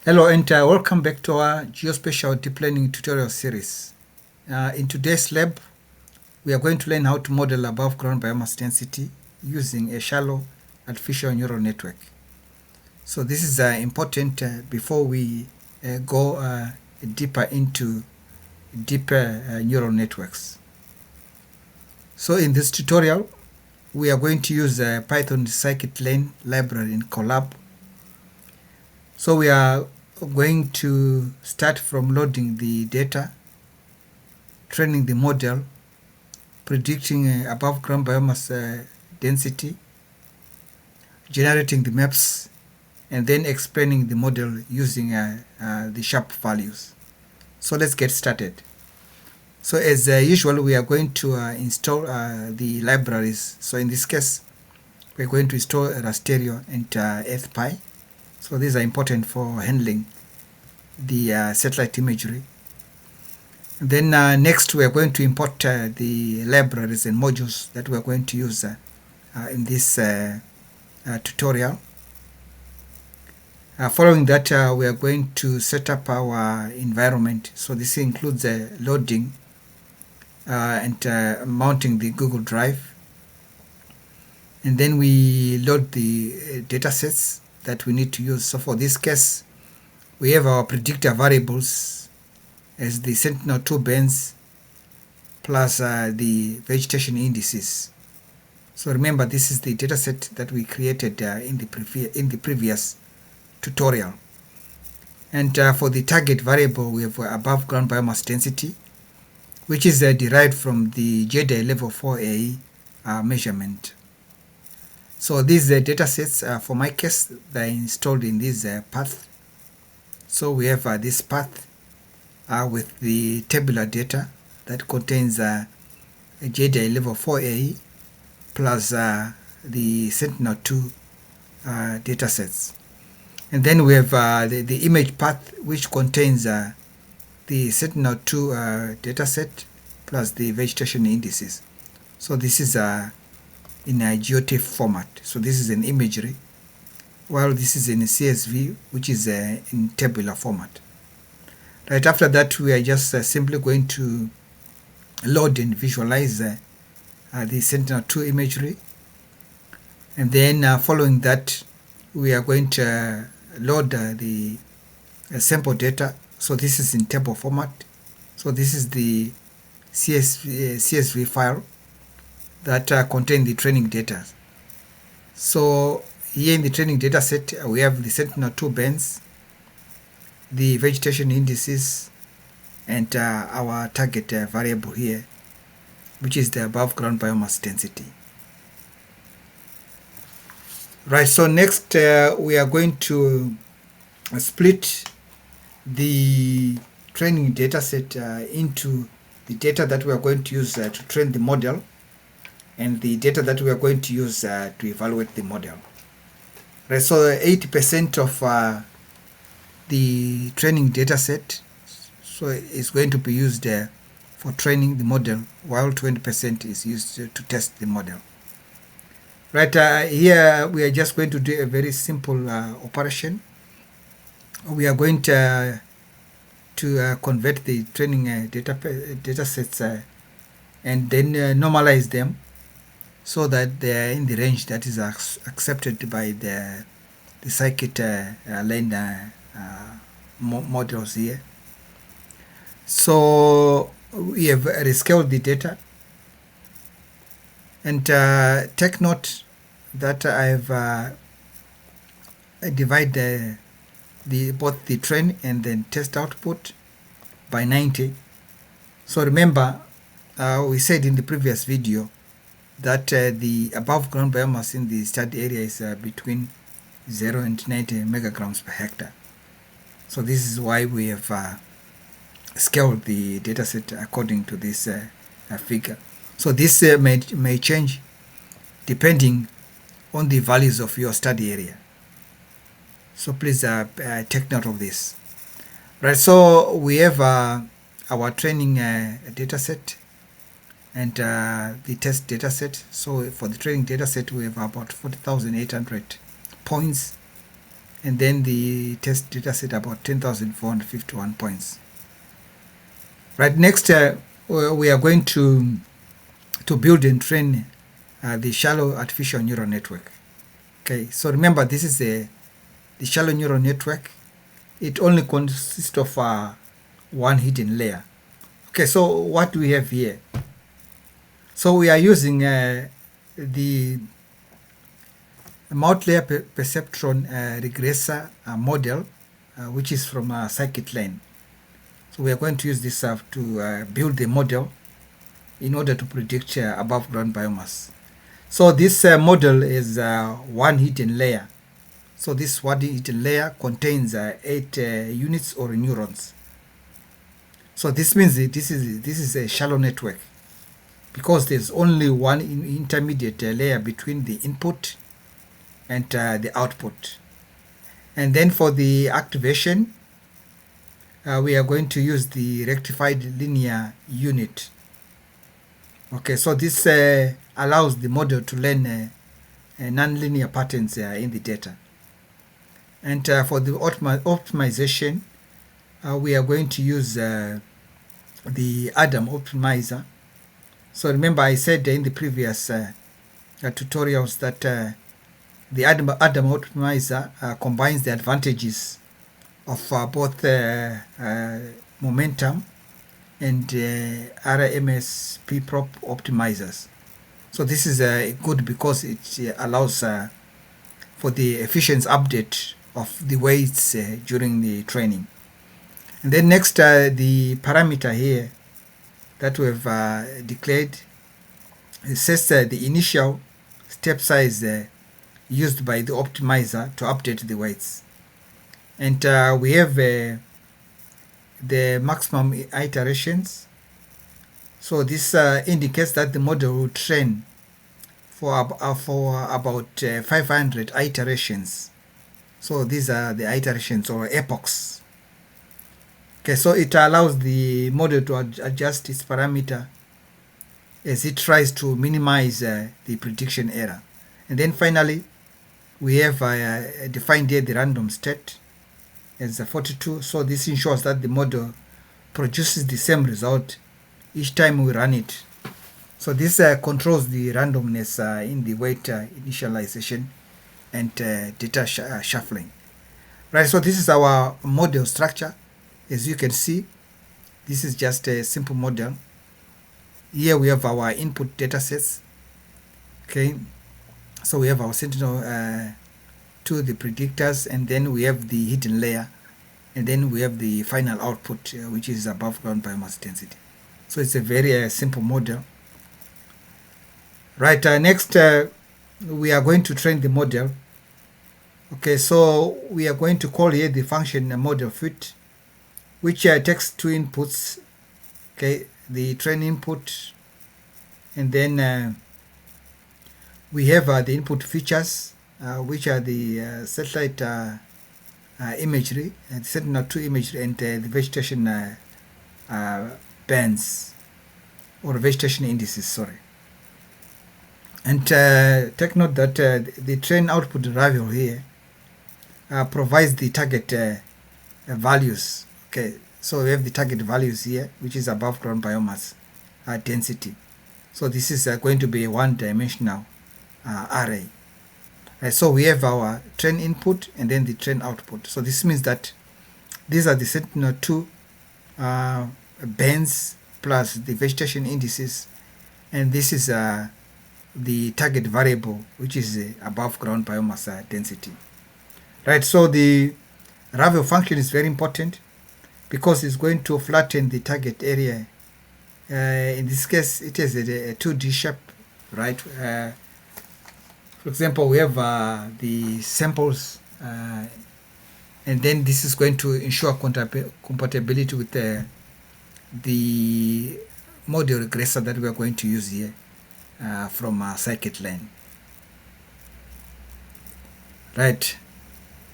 Hello and welcome back to our Geospatial Deep Learning tutorial series. In today's lab, we are going to learn how to model above ground biomass density using a shallow artificial neural network. So this is important before we go deeper into deeper neural networks. So in this tutorial, we are going to use Python Scikit-learn library in Colab. So we are going to start from loading the data, training the model, predicting above ground biomass density, generating the maps, and then explaining the model using the SHAP values. So let's get started. So as usual, we are going to install the libraries. So in this case, we're going to install Rasterio and FPy. So these are important for handling the satellite imagery. And then next we are going to import the libraries and modules that we are going to use in this tutorial. Following that, we are going to set up our environment. So this includes loading and mounting the Google Drive. And then we load the data sets that we need to use. So for this case, we have our predictor variables as the Sentinel-2 bands plus the vegetation indices. So remember, this is the dataset that we created in the previous tutorial. And for the target variable, we have above ground biomass density, which is derived from the GEDI Level 4A measurement. So these datasets, for my case, they are installed in this path. So we have this path with the tabular data that contains GEDI Level 4A plus the Sentinel-2 datasets. And then we have the image path, which contains the Sentinel-2 dataset plus the vegetation indices. So this is in a GeoTIFF format. So this is an imagery, while this is in a CSV, which is in tabular format. Right after that, we are just simply going to load and visualize the Sentinel-2 imagery. And then following that, we are going to load the sample data. So this is in table format. So this is the CSV file that contain the training data. So here in the training data set, we have the Sentinel-2 bands, the vegetation indices, and our target variable here, which is the above ground biomass density. Right, so next we are going to split the training data set into the data that we are going to use to train the model and the data that we are going to use to evaluate the model. Right, so 80% of the training data set is going to be used for training the model, while 20% is used to test the model. Right, here we are just going to do a very simple operation. We are going to convert the training data sets and then normalize them so that they are in the range that is accepted by the Scikit-learn models here. So we have rescaled the data, and take note that I have divided both the train and then test output by 90. So remember, we said in the previous video that the above ground biomass in the study area is between 0 and 90 megagrams per hectare. So this is why we have scaled the dataset according to this figure. So this may change depending on the values of your study area. So please take note of this. Right, so we have our training dataset and the test dataset. So for the training dataset, we have about 40,800 points, and then the test data set about 10,451 points. Right, next we are going to build and train the shallow artificial neural network. Okay, so remember, this is the shallow neural network. It only consists of one hidden layer. Okay, so what do we have here? So we are using the multi-layer perceptron regressor model, which is from Scikit-learn. So we are going to use this to build the model in order to predict above ground biomass. So this model is one hidden layer. So this one hidden layer contains 8 units or neurons. So this means that this is a shallow network, because there's only one intermediate layer between the input and the output. And then for the activation, we are going to use the rectified linear unit. Okay, so this allows the model to learn non-linear patterns in the data. And for the optimization, we are going to use the Adam optimizer. So remember, I said in the previous tutorials that the Adam optimizer combines the advantages of both momentum and RMSE prop optimizers. So this is good because it allows for the efficiency update of the weights during the training. And then next, the parameter here that we have declared, it says the initial step size used by the optimizer to update the weights. And we have the maximum iterations. So this indicates that the model will train for about 500 iterations. So these are the iterations or epochs. Okay, so it allows the model to adjust its parameter as it tries to minimize the prediction error. And then finally, we have defined here the random state as 42. So this ensures that the model produces the same result each time we run it. So this controls the randomness in the weight initialization and data shuffling. Right, so this is our model structure. As you can see, this is just a simple model. Here we have our input data sets. Okay, so we have our sentinel to the predictors, and then we have the hidden layer, and then we have the final output, which is above ground biomass density. So it's a very simple model. Right, next we are going to train the model. Okay, so we are going to call here the function model fit, which takes two inputs. Okay, the train input, and then we have the input features, which are the satellite imagery, and Sentinel-2 imagery, and the vegetation bands or vegetation indices. Sorry. And take note that the train output variable here provides the target values. Okay, so we have the target values here, which is above ground biomass density. So this is going to be a one-dimensional array. Right, so we have our train input and then the train output. So this means that these are the Sentinel-2 bands plus the vegetation indices, and this is the target variable, which is above ground biomass density. Right, so the Ravel function is very important because it's going to flatten the target area. In this case, it is a 2D shape, right? For example, we have the samples, and then this is going to ensure compatibility with the model regressor that we are going to use here from Scikit-learn. Right.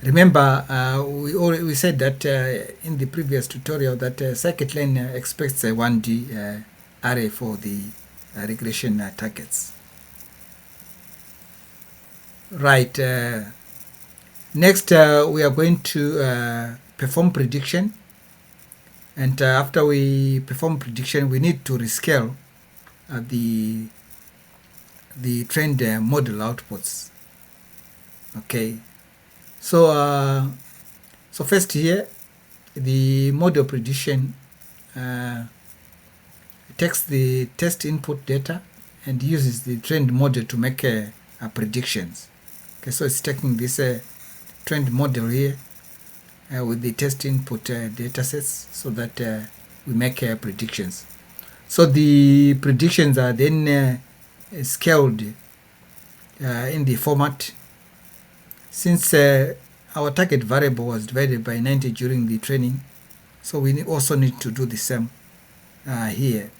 Remember, we said that in the previous tutorial that Scikit-learn expects a 1D array for the regression targets. Right. Next, we are going to perform prediction. And after we perform prediction, we need to rescale the trained model outputs. Okay, so first here, the model prediction takes the test input data and uses the trained model to make predictions. Okay, so it's taking this trained model here with the test input data sets so that we make predictions. So the predictions are then scaled in the format. Since our target variable was divided by 90 during the training, so we also need to do the same here.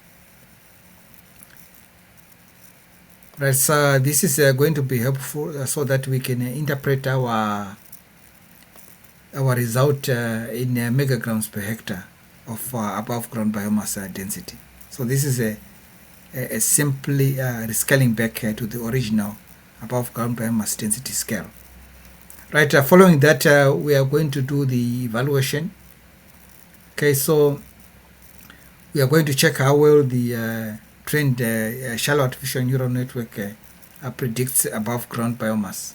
Right, so this is going to be helpful so that we can interpret our result in megagrams per hectare of above ground biomass density. So this is a simply rescaling back to the original above ground biomass density scale. Right, following that, we are going to do the evaluation. Okay, so we are going to check how well the trained shallow artificial neural network predicts above ground biomass.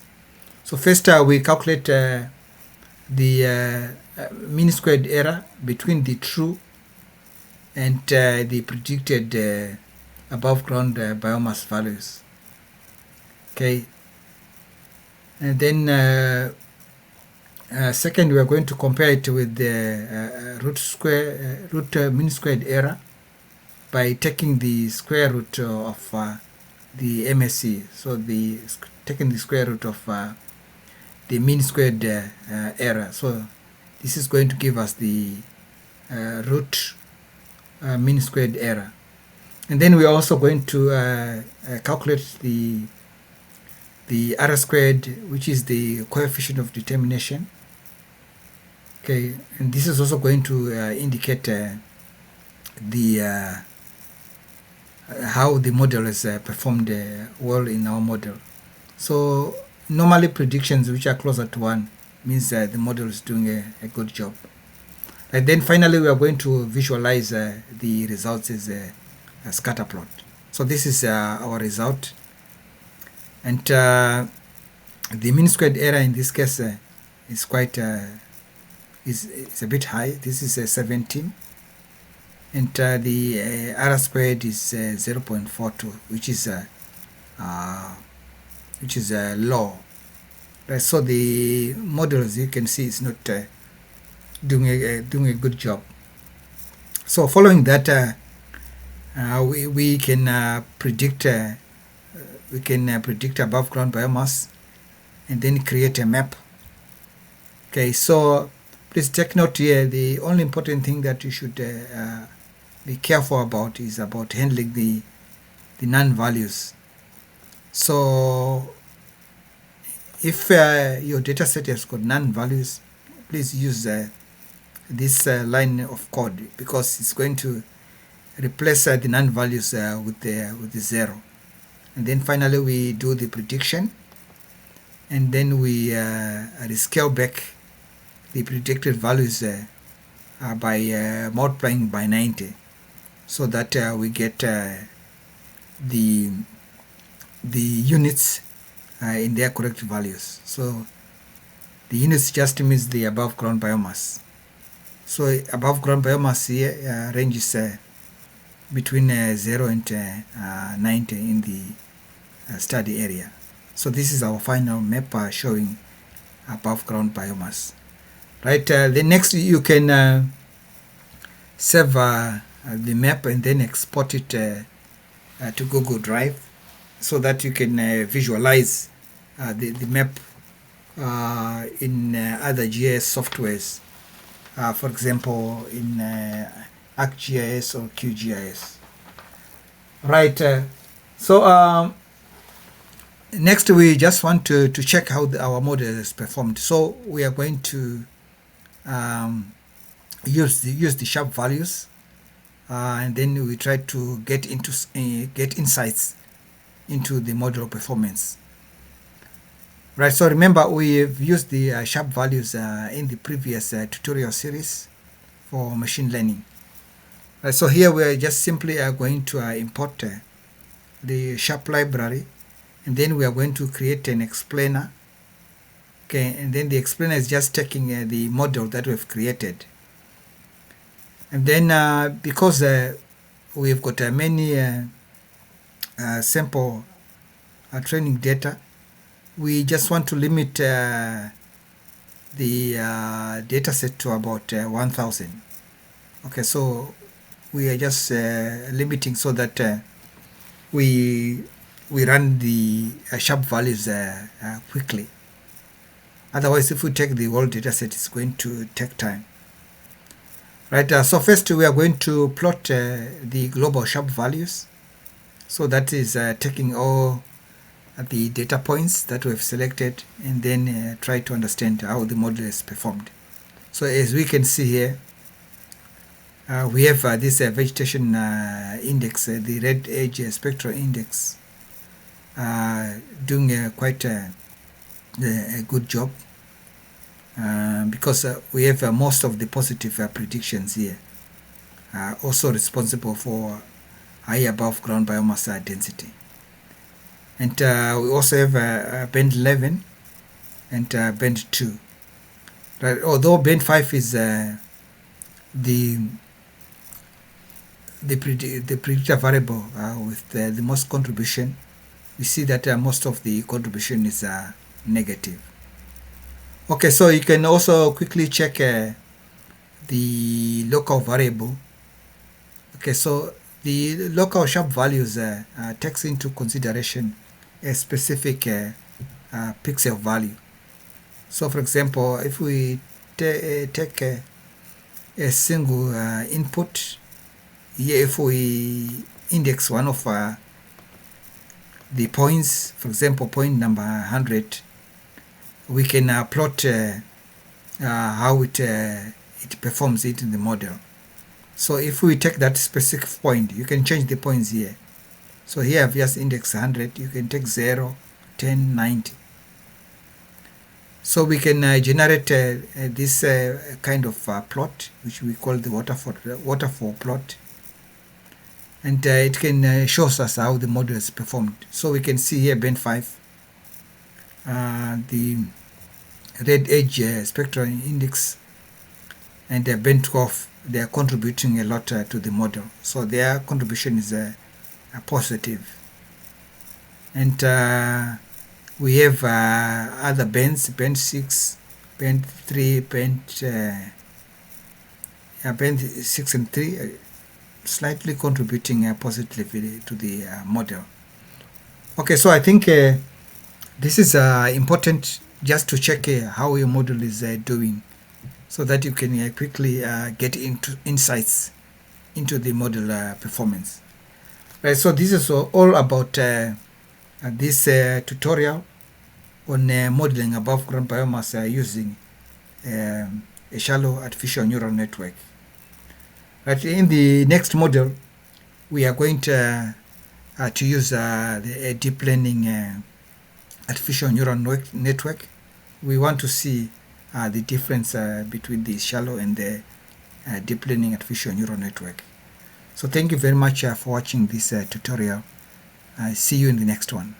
So first we calculate the mean squared error between the true and the predicted above ground biomass values. Okay, and then second, we are going to compare it with the root mean squared error by taking the square root of the MSE. So taking the square root of the mean squared error. So this is going to give us the root mean squared error. And then we are also going to calculate the R squared, which is the coefficient of determination. Okay, and this is also going to indicate the how the model has performed well in our model. So normally predictions which are closer to 1 means the model is doing a good job. And then finally we are going to visualize the results as a scatter plot. So this is our result, and the mean squared error in this case is quite is a bit high. This is 17, and the R squared is 0.42, which is low. Right, so the model, as you can see, is not doing a good job. So following that, we can predict above ground biomass and then create a map. Okay, so please take note here, the only important thing that you should be careful about is about handling the non-values. So if your data set has got non-values, please use this line of code, because it's going to replace the non-values with the 0. And then finally we do the prediction, and then we rescale back the predicted values by multiplying by 90, so that we get the units in their correct values. So the units just means the above ground biomass. So above ground biomass here ranges between 0 and 90 in the study area. So this is our final map showing above ground biomass. Right, the next you can save the map and then export it to Google Drive, so that you can visualize the map in other GIS softwares, for example in ArcGIS or QGIS. Right, so next we just want to check how our model is performed. So we are going to use the SHAP values, and then we try to get insights into the model performance. Right, so remember we've used the SHAP values in the previous tutorial series for machine learning. Right, so here we are just simply going to import the SHAP library, and then we are going to create an explainer. Okay, and then the explainer is just taking the model that we've created. And then because we've got many sample training data, we just want to limit the data set to about 1000. Okay, so we are just limiting so that we run the SHAP values quickly. Otherwise, if we take the whole data set, it's going to take time. Right, so first we are going to plot the global SHAP values. So that is taking all the data points that we've selected, and then try to understand how the model is performed. So as we can see here, we have this vegetation index, the red edge spectral index, doing quite a good job, because we have most of the positive predictions here, also responsible for high above ground biomass density. And we also have band 11 and band 2. Right, although band 5 is the predictor variable with the most contribution, we see that most of the contribution is negative. Okay, so you can also quickly check the local variable. Okay, so the local SHAP values takes into consideration a specific pixel value. So for example, if we take a single input, here if we index one of the points, for example point number 100, we can plot how it performs it in the model. So if we take that specific point, you can change the points here. So here I've just indexed 100, you can take 0, 10, 90. So we can generate this kind of plot, which we call the waterfall plot. And it can show us how the model is performed. So we can see here band 5, the red edge spectral index, and band 12, they are contributing a lot to the model. So their contribution is positive. And we have other bands, band 6, band 3, band 6 and 3, slightly contributing positively to the model. Okay, so I think this is important just to check how your model is doing, so that you can quickly get into insights into the model performance. Right, so this is all about this tutorial on modeling above ground biomass using a shallow artificial neural network. Right, in the next model, we are going to use the deep learning artificial neural network. We want to see the difference between the shallow and the deep learning artificial neural network. So thank you very much for watching this tutorial. See you in the next one.